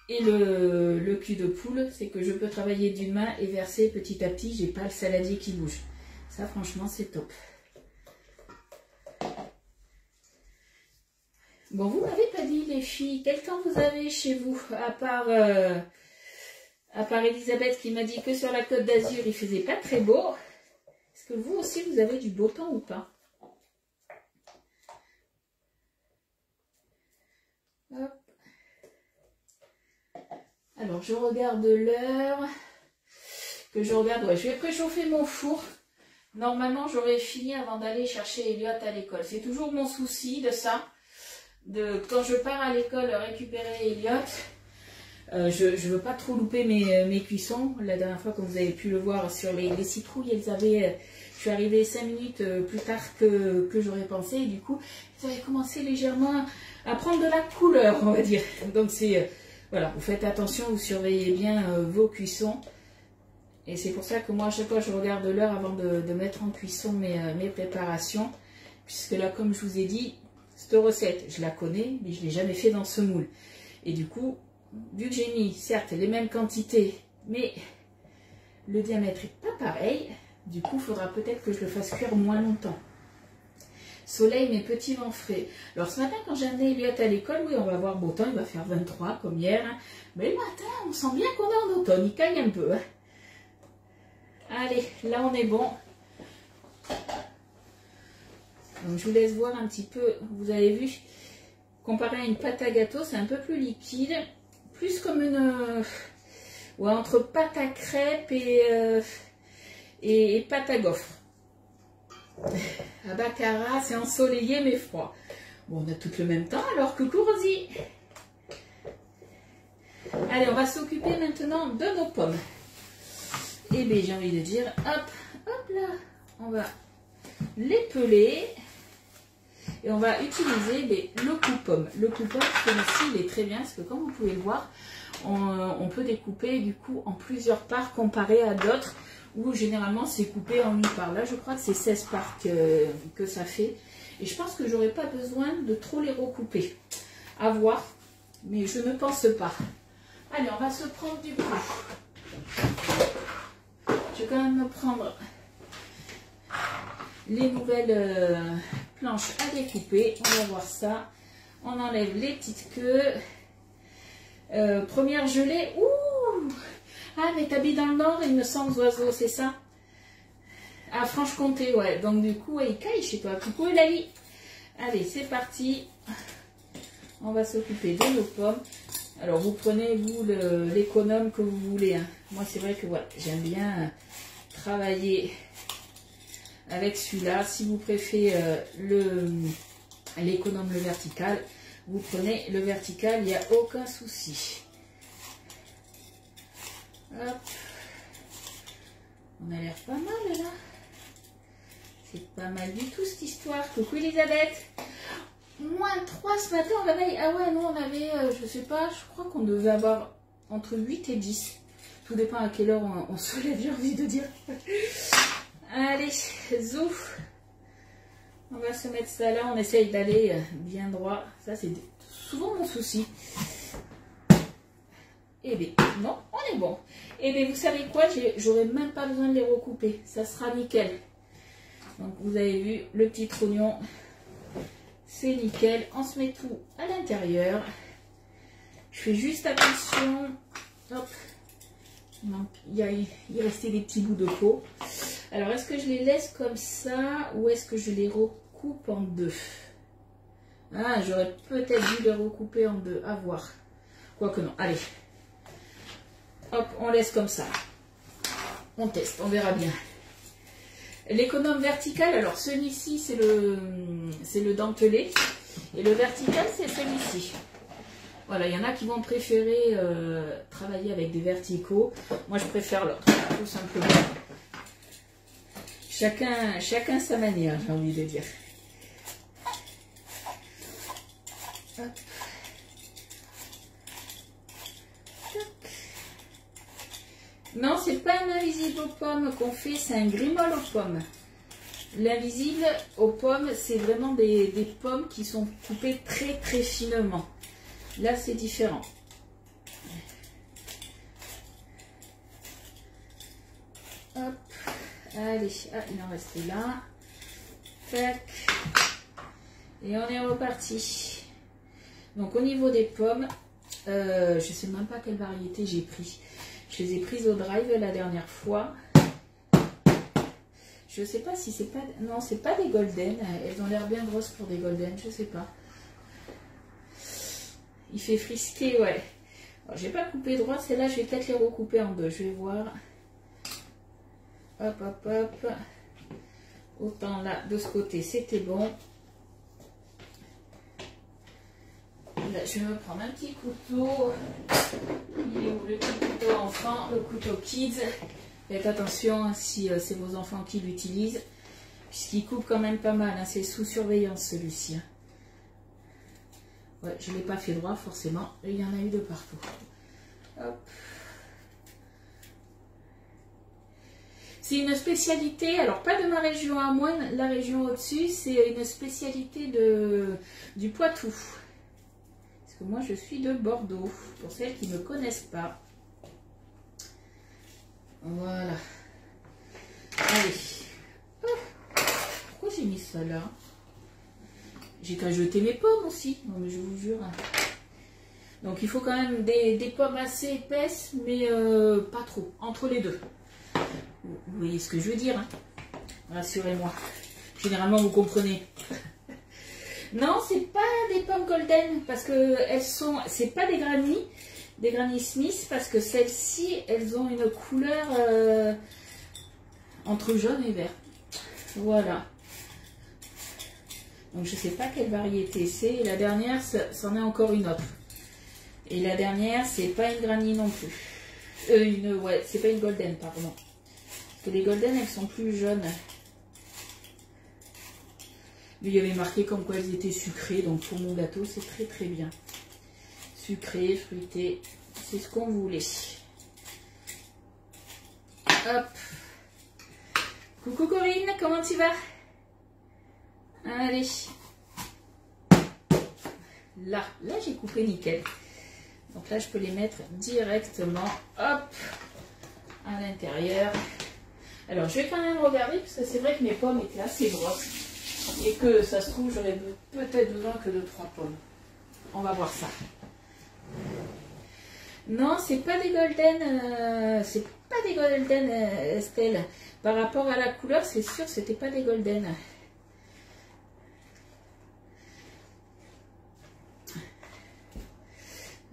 S1: et le cul de poule, c'est que je peux travailler d'une main et verser petit à petit. J'ai pas le saladier qui bouge. Ça, franchement, c'est top. Bon, vous m'avez pas dit, les filles, quel temps vous avez chez vous, à part Elisabeth qui m'a dit que sur la Côte d'Azur, il faisait pas très beau. Est-ce que vous aussi, vous avez du beau temps ou pas? Hop. Alors, je regarde l'heure. Que je regarde, ouais, je vais préchauffer mon four. Normalement, j'aurais fini avant d'aller chercher Elliot à l'école. C'est toujours mon souci de ça. Quand je pars à l'école récupérer Elliot, je ne veux pas trop louper mes cuissons. La dernière fois, comme vous avez pu le voir sur les citrouilles, je suis arrivée 5 minutes plus tard que j'aurais pensé. Et du coup, elles avaient commencé légèrement à prendre de la couleur, on va dire. Donc, voilà, vous faites attention, vous surveillez bien vos cuissons. Et c'est pour ça que moi, à chaque fois, je regarde l'heure avant de mettre en cuisson mes préparations. Puisque là, comme je vous ai dit, cette recette, je la connais, mais je ne l'ai jamais fait dans ce moule. Et du coup, vu que j'ai mis, certes, les mêmes quantités, mais le diamètre n'est pas pareil, du coup, il faudra peut-être que je le fasse cuire moins longtemps. Soleil, mes petits vents frais. Alors, ce matin, quand j'ai amené Elliot à l'école, oui, on va avoir beau temps, il va faire 23 comme hier. Hein. Mais le matin, on sent bien qu'on est en automne, il caille un peu. Hein. Allez, là, on est bon. Donc, je vous laisse voir un petit peu, vous avez vu, comparé à une pâte à gâteau, c'est un peu plus liquide, plus comme une, ouais, entre pâte à crêpes et pâte à gaufre. À Baccarat, c'est ensoleillé mais froid. Bon, on a tout le même temps, alors coucou Rosie. Allez, on va s'occuper maintenant de nos pommes. Et bien, j'ai envie de dire, hop, hop là, on va les peler. Et on va utiliser le coupe-pomme. Le coupe-pomme, celui-ci, il est très bien parce que comme vous pouvez le voir, on peut découper du coup en plusieurs parts comparé à d'autres où généralement c'est coupé en 8 parts. Là, je crois que c'est 16 parts que ça fait. Et je pense que j'aurais pas besoin de trop les recouper. À voir, mais je ne pense pas. Allez, on va se prendre du coup. Je vais quand même me prendre les nouvelles planches à découper. On va voir ça. On enlève les petites queues. Première gelée. Ouh! Ah, mais t'habites dans le nord, il me semble, oiseaux, c'est ça? À Franche-Comté, ouais. Donc du coup, il caille chez toi. Coucou Lali. Allez, c'est parti. On va s'occuper de nos pommes. Alors, vous prenez, vous, l'économe que vous voulez. Hein. Moi, c'est vrai que voilà, j'aime bien travailler avec celui-là. Si vous préférez l'économe, le vertical, vous prenez le vertical, il n'y a aucun souci. Hop. On a l'air pas mal, là. C'est pas mal du tout, cette histoire. Coucou, Elisabeth. Moins 3 ce matin, on réveille. Ah ouais, nous, on avait, je sais pas, je crois qu'on devait avoir entre 8 et 10. Tout dépend à quelle heure on se lève, j'ai envie de dire. Allez, zouf. On va se mettre ça là. On essaye d'aller bien droit. Ça, c'est souvent mon souci. Eh bien, non, on est bon. Eh bien, vous savez quoi? J'aurais même pas besoin de les recouper. Ça sera nickel. Donc, vous avez vu, le petit oignon, c'est nickel. On se met tout à l'intérieur. Je fais juste attention. Hop. Il restait des petits bouts de peau. Alors, est-ce que je les laisse comme ça ou est-ce que je les recoupe en deux? Ah, j'aurais peut-être dû les recouper en deux. À voir. Quoique non. Allez. Hop, on laisse comme ça. On teste, on verra bien. L'économe vertical, alors celui-ci, c'est le dentelé. Et le vertical, c'est celui-ci. Voilà, il y en a qui vont préférer travailler avec des verticaux. Moi, je préfère l'autre, tout simplement. Chacun sa manière, j'ai envie de dire. Hop. Non, c'est pas un invisible aux pommes qu'on fait, c'est un grimol aux pommes. L'invisible aux pommes, c'est vraiment des pommes qui sont coupées très très finement. Là, c'est différent. Hop, allez, ah, il en restait là. Tac. Et on est reparti. Donc au niveau des pommes, je sais même pas quelle variété j'ai pris. Je les ai prises au drive la dernière fois. Je sais pas si c'est pas... Non, c'est pas des golden. Elles ont l'air bien grosses pour des golden, je sais pas. Il fait frisquer, ouais. J'ai pas coupé droit, celle-là, je vais peut-être les recouper en deux. Je vais voir. Hop, hop, hop. Autant là, de ce côté, c'était bon. Là, je vais me prendre un petit couteau. Il est où le petit couteau enfant, le couteau kids. Faites attention si c'est vos enfants qui l'utilisent, puisqu'il coupe quand même pas mal. Hein. C'est sous surveillance celui-ci. Hein. Ouais, je ne l'ai pas fait droit forcément. Il y en a eu de partout. Hop. C'est une spécialité, alors pas de ma région à moi, la région au-dessus, c'est une spécialité du Poitou. Parce que moi je suis de Bordeaux, pour celles qui ne me connaissent pas. Voilà. Allez. Oh. Pourquoi j'ai mis ça là? J'ai qu'à jeter mes pommes aussi. Non mais je vous jure. Donc il faut quand même des pommes assez épaisses, mais pas trop. Entre les deux. Vous voyez ce que je veux dire, hein? Rassurez-moi. Généralement vous comprenez. Non, c'est pas des pommes golden. Parce que elles sont. C'est pas des Granny Smith, parce que celles-ci, elles ont une couleur entre jaune et vert. Voilà. Donc je sais pas quelle variété c'est. Et la dernière, c'en est encore une autre. Et la dernière, c'est pas une Granny non plus. Ouais, c'est pas une golden, pardon. Parce que les golden, elles sont plus jaunes. Lui, il y avait marqué comme quoi elles étaient sucrées. Donc pour mon gâteau, c'est très très bien. Sucré, fruité, c'est ce qu'on voulait. Hop. Coucou Corinne, comment tu vas? Allez. Là j'ai coupé nickel. Donc là je peux les mettre directement, hop, à l'intérieur. Alors je vais quand même regarder, parce que c'est vrai que mes pommes étaient assez grosses. Et que ça se trouve, j'aurais peut-être besoin que de 3 pommes. On va voir ça. Non, c'est pas des golden, Estelle. Par rapport à la couleur, c'est sûr, c'était pas des golden.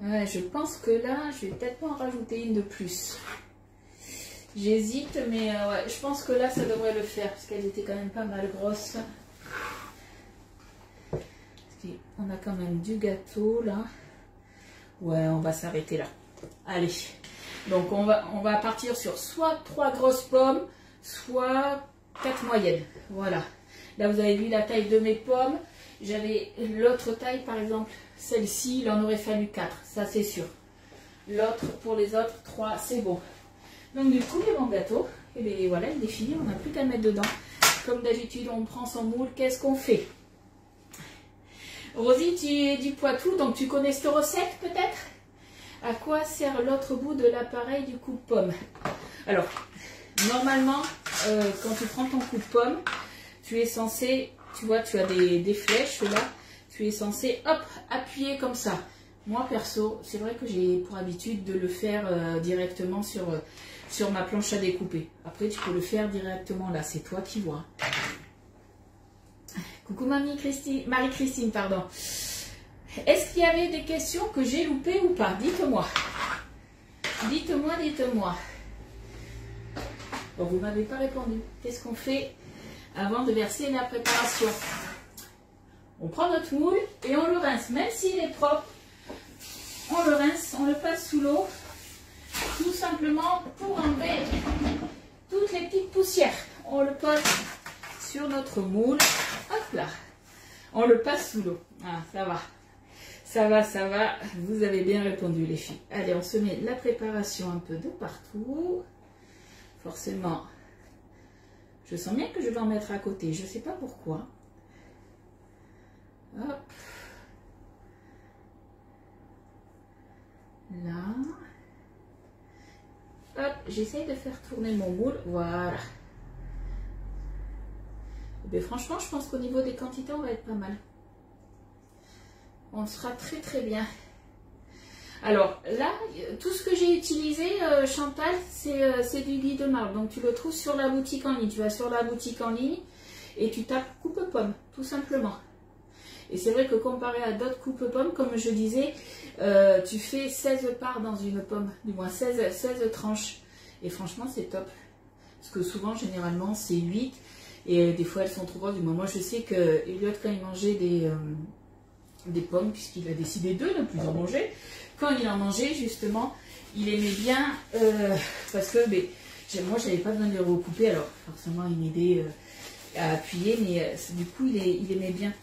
S1: Ouais, je pense que là, je vais peut-être pas en rajouter une de plus. J'hésite, mais ouais, je pense que là, ça devrait le faire, parce qu'elles étaient quand même pas mal grosses. On a quand même du gâteau, là. Ouais, on va s'arrêter là. Allez. Donc, on va partir sur soit 3 grosses pommes, soit 4 moyennes. Voilà. Là, vous avez vu la taille de mes pommes. J'avais l'autre taille, par exemple, celle-ci, il en aurait fallu 4. Ça, c'est sûr. L'autre, pour les autres, 3, c'est bon. Donc, du coup, mon gâteau, et bien voilà, il est fini. On n'a plus qu'à le mettre dedans. Comme d'habitude, on prend son moule. Qu'est-ce qu'on fait? Rosie, tu es du Poitou, donc tu connais cette recette peut-être? À quoi sert l'autre bout de l'appareil du coupe-pomme? Alors, normalement, quand tu prends ton coupe-pomme, tu es censé, tu vois, tu as des flèches là, tu es censé, hop, appuyer comme ça. Moi, perso, c'est vrai que j'ai pour habitude de le faire directement sur ma planche à découper. Après, tu peux le faire directement là, c'est toi qui vois. Coucou Marie-Christine, pardon. Est-ce qu'il y avait des questions que j'ai loupées ou pas? Dites-moi. Dites-moi. Bon, vous ne m'avez pas répondu. Qu'est-ce qu'on fait avant de verser la préparation? On prend notre moule et on le rince. Même s'il est propre, on le rince, on le passe sous l'eau. Tout simplement pour enlever toutes les petites poussières. On le pose sur notre moule. Hop là. On le passe sous l'eau. Ah, ça va. Ça va, ça va. Vous avez bien répondu les filles. Allez, on se met la préparation un peu de partout. Forcément, je sens bien que je vais en mettre à côté. Je ne sais pas pourquoi. Hop. Là. Hop, j'essaye de faire tourner mon moule. Voilà. Mais franchement, je pense qu'au niveau des quantités, on va être pas mal. On sera très très bien. Alors là, tout ce que j'ai utilisé, Chantal, c'est du lit de marbre. Donc tu le trouves sur la boutique en ligne. Tu vas sur la boutique en ligne et tu tapes coupe-pomme, tout simplement. Et c'est vrai que comparé à d'autres coupe-pommes, comme je disais, tu fais 16 parts dans une pomme, du moins 16 tranches. Et franchement, c'est top. Parce que souvent, généralement, c'est 8. Et des fois, elles sont trop grosses. Du moins, moi, je sais que Elliot, quand il mangeait des pommes, puisqu'il a décidé de ne plus en manger, quand il en mangeait, justement, il aimait bien, parce que moi, je n'avais pas besoin de le recouper. Alors, forcément, il m'aidait à appuyer, mais du coup, il aimait bien.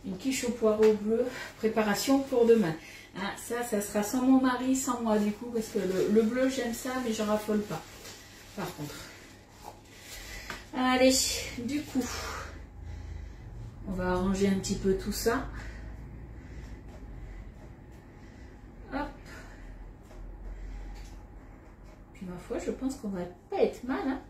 S1: Une quiche au poireau bleu, préparation pour demain. Hein, ça sera sans mon mari, sans moi du coup, parce que le bleu j'aime ça, mais je raffole pas. Par contre. Allez, du coup, on va arranger un petit peu tout ça. Hop. Puis ma foi, je pense qu'on va pas être mal, hein.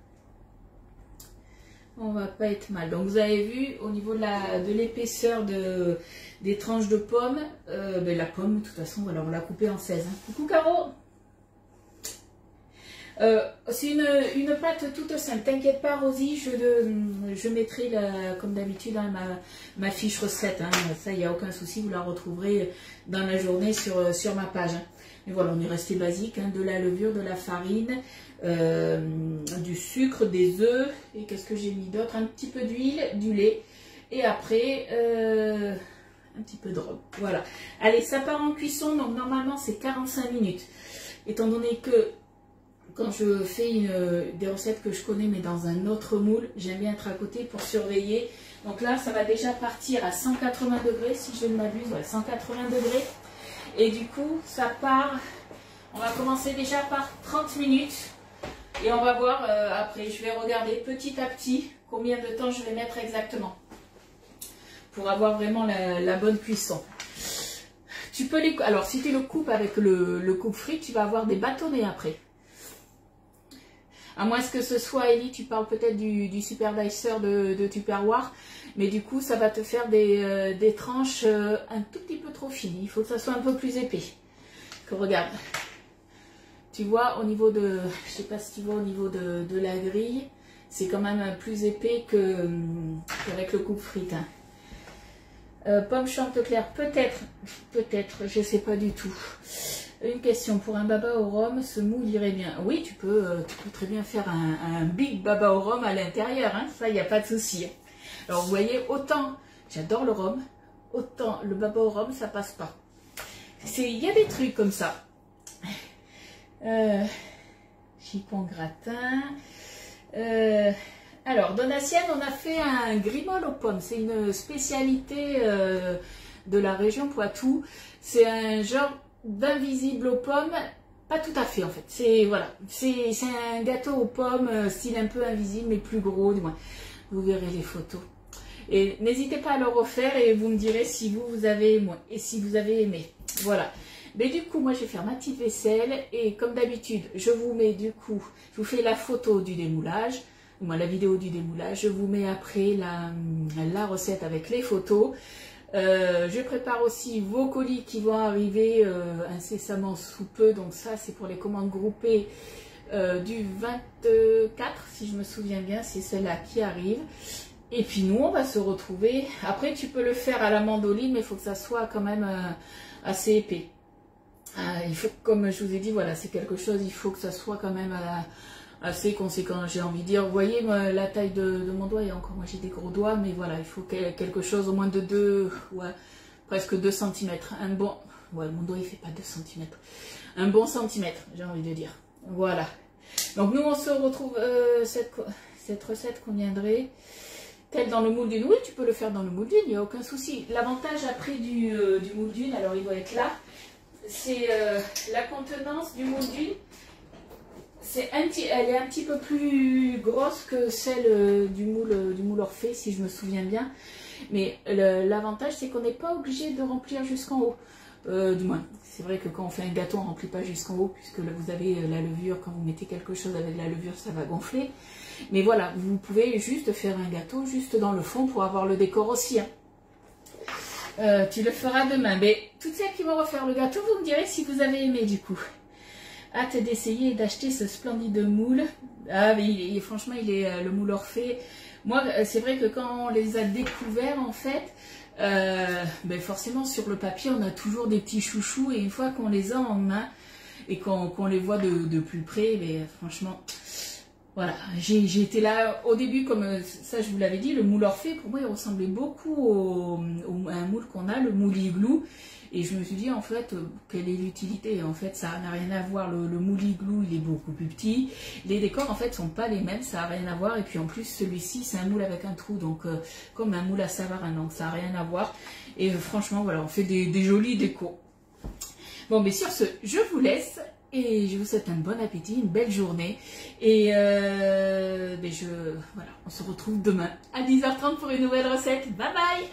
S1: On va pas être mal. Donc vous avez vu au niveau de l'épaisseur des tranches de pommes, la pomme de toute façon voilà, on l'a coupée en 16. Hein. Coucou Caro. C'est une pâte toute simple, t'inquiète pas Rosie, je mettrai comme d'habitude hein, ma fiche recette, hein. Ça il n'y a aucun souci, vous la retrouverez dans la journée sur ma page. Hein. Mais voilà, on est resté basique, hein, de la levure, de la farine, du sucre, des œufs, et qu'est-ce que j'ai mis d'autre? Un petit peu d'huile, du lait, et après un petit peu de rhum. Voilà. Allez, ça part en cuisson, donc normalement c'est 45 minutes. Étant donné que quand je fais des recettes que je connais mais dans un autre moule, j'aime bien être à côté pour surveiller. Donc là, ça va déjà partir à 180 degrés, si je ne m'abuse, ouais, 180 degrés. Et du coup, ça part, on va commencer déjà par 30 minutes. Et on va voir après, je vais regarder petit à petit combien de temps je vais mettre exactement. Pour avoir vraiment la bonne cuisson. Tu peux alors si tu le coupes avec le coupe-frites, tu vas avoir des bâtonnets après. À moins que ce soit, Ellie, tu parles peut-être du Super Dicer de Tupperware. Mais du coup, ça va te faire des tranches un tout petit peu trop fines. Il faut que ça soit un peu plus épais. Que regarde. Tu vois, au niveau de... Je sais pas si tu vois au niveau de la grille. C'est quand même plus épais qu'avec le coupe-frites. Hein. Pomme Chantecler, peut-être, je sais pas du tout. Une question, pour un baba au rhum, ce moule irait bien. Oui, tu peux très bien faire un big baba au rhum à l'intérieur, hein, ça, il n'y a pas de souci. Alors, vous voyez, autant j'adore le rhum, autant le baba au rhum, ça passe pas. Il y a des trucs comme ça. Chipon gratin. Alors, Donatienne, on a fait un grimol aux pommes. C'est une spécialité de la région Poitou. C'est un genre d'invisible aux pommes. Pas tout à fait, en fait. C'est voilà, c'est un gâteau aux pommes, style un peu invisible, mais plus gros, du moins. Vous verrez les photos. Et n'hésitez pas à le refaire et vous me direz si vous avez aimé et si vous avez aimé. Voilà. Mais du coup, moi, je vais faire ma petite vaisselle et comme d'habitude, je vous mets du coup, je vous fais la photo du démoulage, moi la vidéo du démoulage. Je vous mets après la recette avec les photos. Je prépare aussi vos colis qui vont arriver incessamment sous peu. Donc ça, c'est pour les commandes groupées du 24, si je me souviens bien, c'est celle-là qui arrive. Et puis nous, on va se retrouver. Après, tu peux le faire à la mandoline, mais il faut que ça soit quand même assez épais. Il faut, comme je vous ai dit, voilà, c'est quelque chose, il faut que ça soit quand même assez conséquent, j'ai envie de dire. Vous voyez la taille de mon doigt, et encore moi j'ai des gros doigts, mais voilà, il faut quelque chose au moins de presque 2 cm. Un bon, ouais, mon doigt il fait pas 2 cm. Un bon centimètre, j'ai envie de dire. Voilà. Donc nous on se retrouve, cette recette conviendrait. tel dans le moule d'une. Oui, tu peux le faire dans le moule d'une, il n'y a aucun souci. L'avantage après du moule d'une, alors il doit être là, c'est la contenance du moule d'une. Elle est un petit peu plus grosse que celle du moule Orphée, si je me souviens bien. Mais l'avantage, c'est qu'on n'est pas obligé de remplir jusqu'en haut. Du moins, c'est vrai que quand on fait un gâteau, on ne remplit pas jusqu'en haut, puisque là, vous avez la levure. Quand vous mettez quelque chose avec la levure, ça va gonfler. Mais voilà, vous pouvez juste faire un gâteau juste dans le fond pour avoir le décor aussi. Hein. Tu le feras demain. Mais toutes celles qui vont refaire le gâteau, vous me direz si vous avez aimé du coup. Hâte d'essayer et d'acheter ce splendide moule. Ah mais franchement, il est le moule Orphée. Moi, c'est vrai que quand on les a découverts, en fait, ben forcément sur le papier, on a toujours des petits chouchous. Et une fois qu'on les a en main et qu'on les voit de plus près, ben, franchement, voilà. J'ai été là au début, comme ça je vous l'avais dit, le moule Orphée, pour moi, il ressemblait beaucoup à un moule qu'on a, le moule Igloo. Et je me suis dit, en fait, quelle est l'utilité? En fait, ça n'a rien à voir. Le moule Igloo, il est beaucoup plus petit. Les décors, en fait, sont pas les mêmes. Ça n'a rien à voir. Et puis, en plus, celui-ci, c'est un moule avec un trou. Donc, comme un moule à Savarin. Donc, ça n'a rien à voir. Et franchement, voilà, on fait des jolis décos. Bon, mais sur ce, je vous laisse. Et je vous souhaite un bon appétit, une belle journée. Et voilà, on se retrouve demain à 10h30 pour une nouvelle recette. Bye bye!